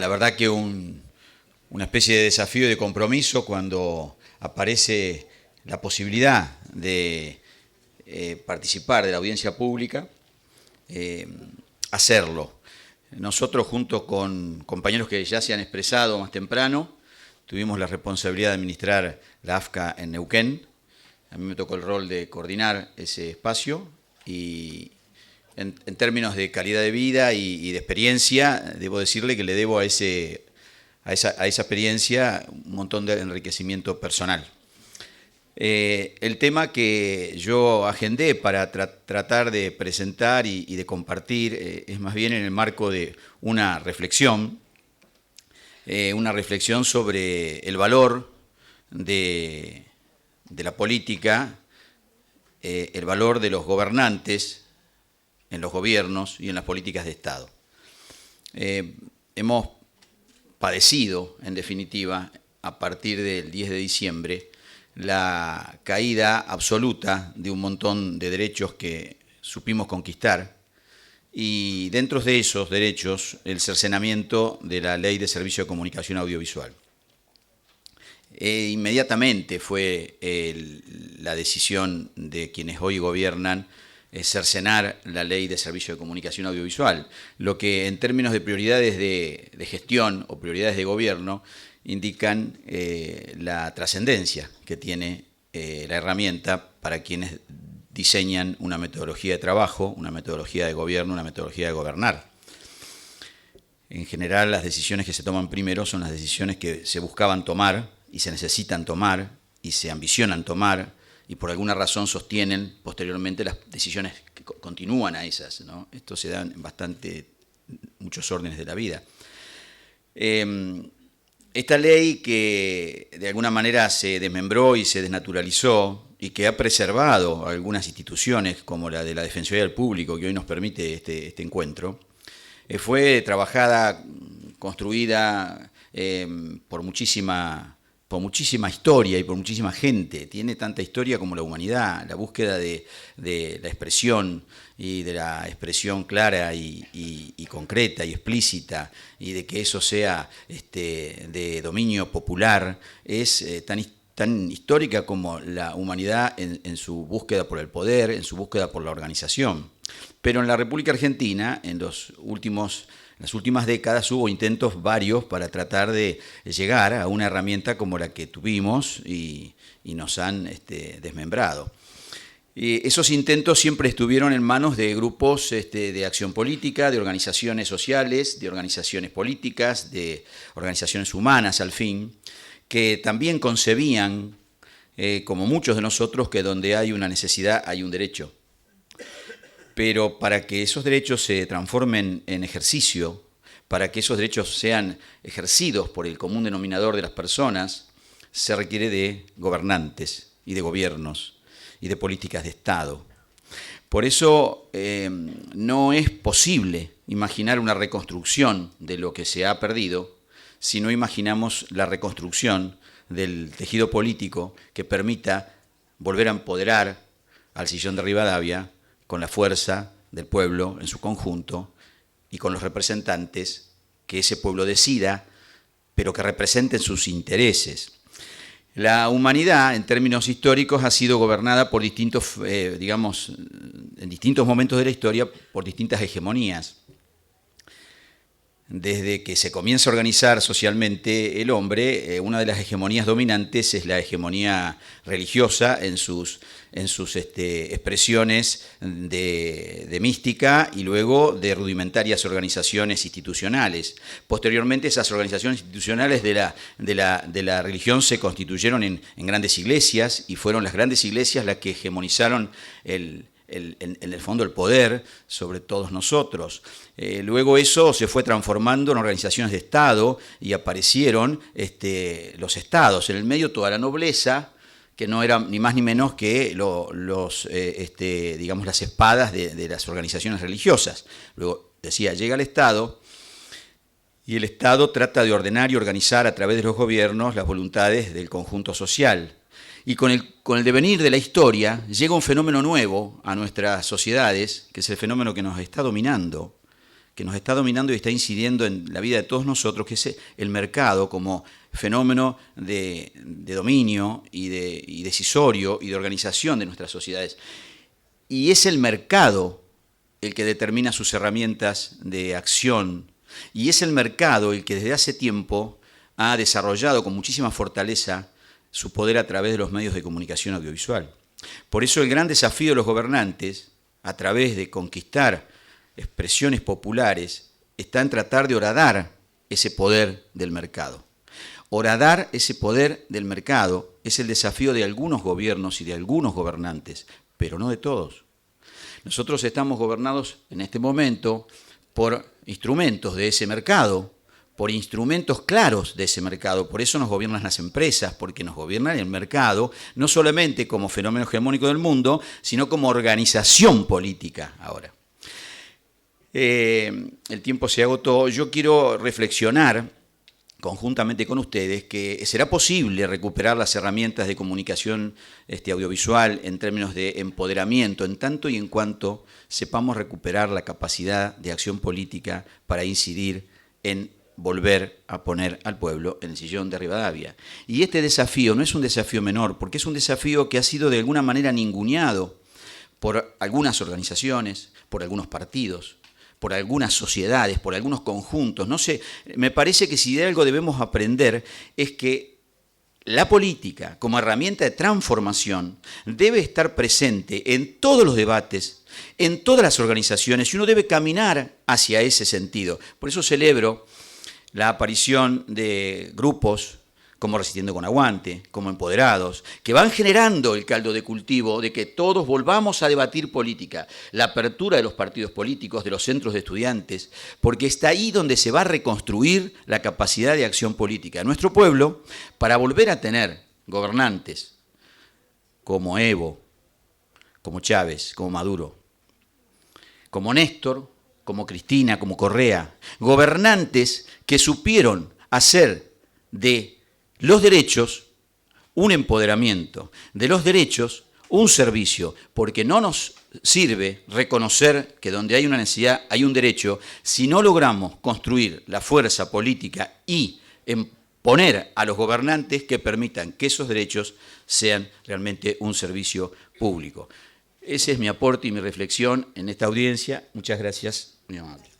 la verdad que una especie de desafío y de compromiso cuando aparece la posibilidad de participar de la audiencia pública, hacerlo. Nosotros, junto con compañeros que ya se han expresado más temprano, tuvimos la responsabilidad de administrar la AFCA en Neuquén. A mí me tocó el rol de coordinar ese espacio y en términos de calidad de vida y de experiencia, debo decirle que le debo a esa experiencia un montón de enriquecimiento personal. El tema que yo agendé para tratar de presentar y de compartir es más bien en el marco de una reflexión sobre el valor de la política, el valor de los gobernantes en los gobiernos y en las políticas de Estado. Hemos padecido, en definitiva, a partir del 10 de diciembre, la caída absoluta de un montón de derechos que supimos conquistar y dentro de esos derechos el cercenamiento de la Ley de Servicio de Comunicación Audiovisual. Inmediatamente fue la decisión de quienes hoy gobiernan cercenar la Ley de Servicio de Comunicación Audiovisual, lo que en términos de prioridades de gestión o prioridades de gobierno indican la trascendencia que tiene la herramienta para quienes diseñan una metodología de trabajo, una metodología de gobierno, una metodología de gobernar. En general, las decisiones que se toman primero son las decisiones que se buscaban tomar y se necesitan tomar y se ambicionan tomar y por alguna razón sostienen posteriormente las decisiones que continúan a esas, ¿no? Esto se da en muchos órdenes de la vida. Esta ley que de alguna manera se desmembró y se desnaturalizó y que ha preservado algunas instituciones como la de la Defensoría del Público, que hoy nos permite este encuentro, fue trabajada, construida por muchísima historia y por muchísima gente. Tiene tanta historia como la humanidad, la búsqueda de la expresión y de la expresión clara y concreta y explícita y de que eso sea de dominio popular es tan histórica como la humanidad en su búsqueda por el poder, en su búsqueda por la organización. Pero en la República Argentina, en las últimas décadas hubo intentos varios para tratar de llegar a una herramienta como la que tuvimos y nos han desmembrado. Esos intentos siempre estuvieron en manos de grupos de acción política, de organizaciones sociales, de organizaciones políticas, de organizaciones humanas al fin, que también concebían, como muchos de nosotros, que donde hay una necesidad hay un derecho. Pero para que esos derechos se transformen en ejercicio, para que esos derechos sean ejercidos por el común denominador de las personas, se requiere de gobernantes y de gobiernos y de políticas de Estado. Por eso no es posible imaginar una reconstrucción de lo que se ha perdido si no imaginamos la reconstrucción del tejido político que permita volver a empoderar al sillón de Rivadavia con la fuerza del pueblo en su conjunto y con los representantes que ese pueblo decida, pero que representen sus intereses. La humanidad, en términos históricos, ha sido gobernada por distintos, en distintos momentos de la historia, por distintas hegemonías. Desde que se comienza a organizar socialmente el hombre, una de las hegemonías dominantes es la hegemonía religiosa en sus expresiones de mística y luego de rudimentarias organizaciones institucionales. Posteriormente, esas organizaciones institucionales de la religión se constituyeron en grandes iglesias y fueron las grandes iglesias las que hegemonizaron en el fondo el poder sobre todos nosotros. Luego eso se fue transformando en organizaciones de Estado y aparecieron los estados. En el medio toda la nobleza, que no era ni más ni menos que las espadas de las organizaciones religiosas. Luego decía, llega el Estado y el Estado trata de ordenar y organizar a través de los gobiernos las voluntades del conjunto social. Y con el devenir de la historia llega un fenómeno nuevo a nuestras sociedades, que es el fenómeno que nos está dominando, que nos está dominando y está incidiendo en la vida de todos nosotros, que es el mercado como fenómeno de dominio y decisorio y de organización de nuestras sociedades. Y es el mercado el que determina sus herramientas de acción, y es el mercado el que desde hace tiempo ha desarrollado con muchísima fortaleza su poder a través de los medios de comunicación audiovisual. Por eso el gran desafío de los gobernantes, a través de conquistar expresiones populares, está en tratar de horadar ese poder del mercado. Horadar ese poder del mercado es el desafío de algunos gobiernos y de algunos gobernantes, pero no de todos. Nosotros estamos gobernados en este momento por instrumentos de ese mercado, por instrumentos claros de ese mercado. Por eso nos gobiernan las empresas, porque nos gobiernan el mercado, no solamente como fenómeno hegemónico del mundo, sino como organización política ahora. El tiempo se agotó. Yo quiero reflexionar conjuntamente con ustedes que será posible recuperar las herramientas de comunicación audiovisual en términos de empoderamiento, en tanto y en cuanto sepamos recuperar la capacidad de acción política para incidir en volver a poner al pueblo en el sillón de Rivadavia. Y este desafío no es un desafío menor, porque es un desafío que ha sido de alguna manera ninguneado por algunas organizaciones, por algunos partidos, por algunas sociedades, por algunos conjuntos. No sé, me parece que si de algo debemos aprender es que la política, como herramienta de transformación, debe estar presente en todos los debates, en todas las organizaciones, y uno debe caminar hacia ese sentido. Por eso celebro la aparición de grupos como Resistiendo con Aguante, como Empoderados, que van generando el caldo de cultivo de que todos volvamos a debatir política, la apertura de los partidos políticos, de los centros de estudiantes, porque está ahí donde se va a reconstruir la capacidad de acción política de nuestro pueblo para volver a tener gobernantes como Evo, como Chávez, como Maduro, como Néstor, como Cristina, como Correa, gobernantes que supieron hacer de los derechos un empoderamiento, de los derechos un servicio, porque no nos sirve reconocer que donde hay una necesidad hay un derecho si no logramos construir la fuerza política y poner a los gobernantes que permitan que esos derechos sean realmente un servicio público. Ese es mi aporte y mi reflexión en esta audiencia. Muchas gracias, muy amable.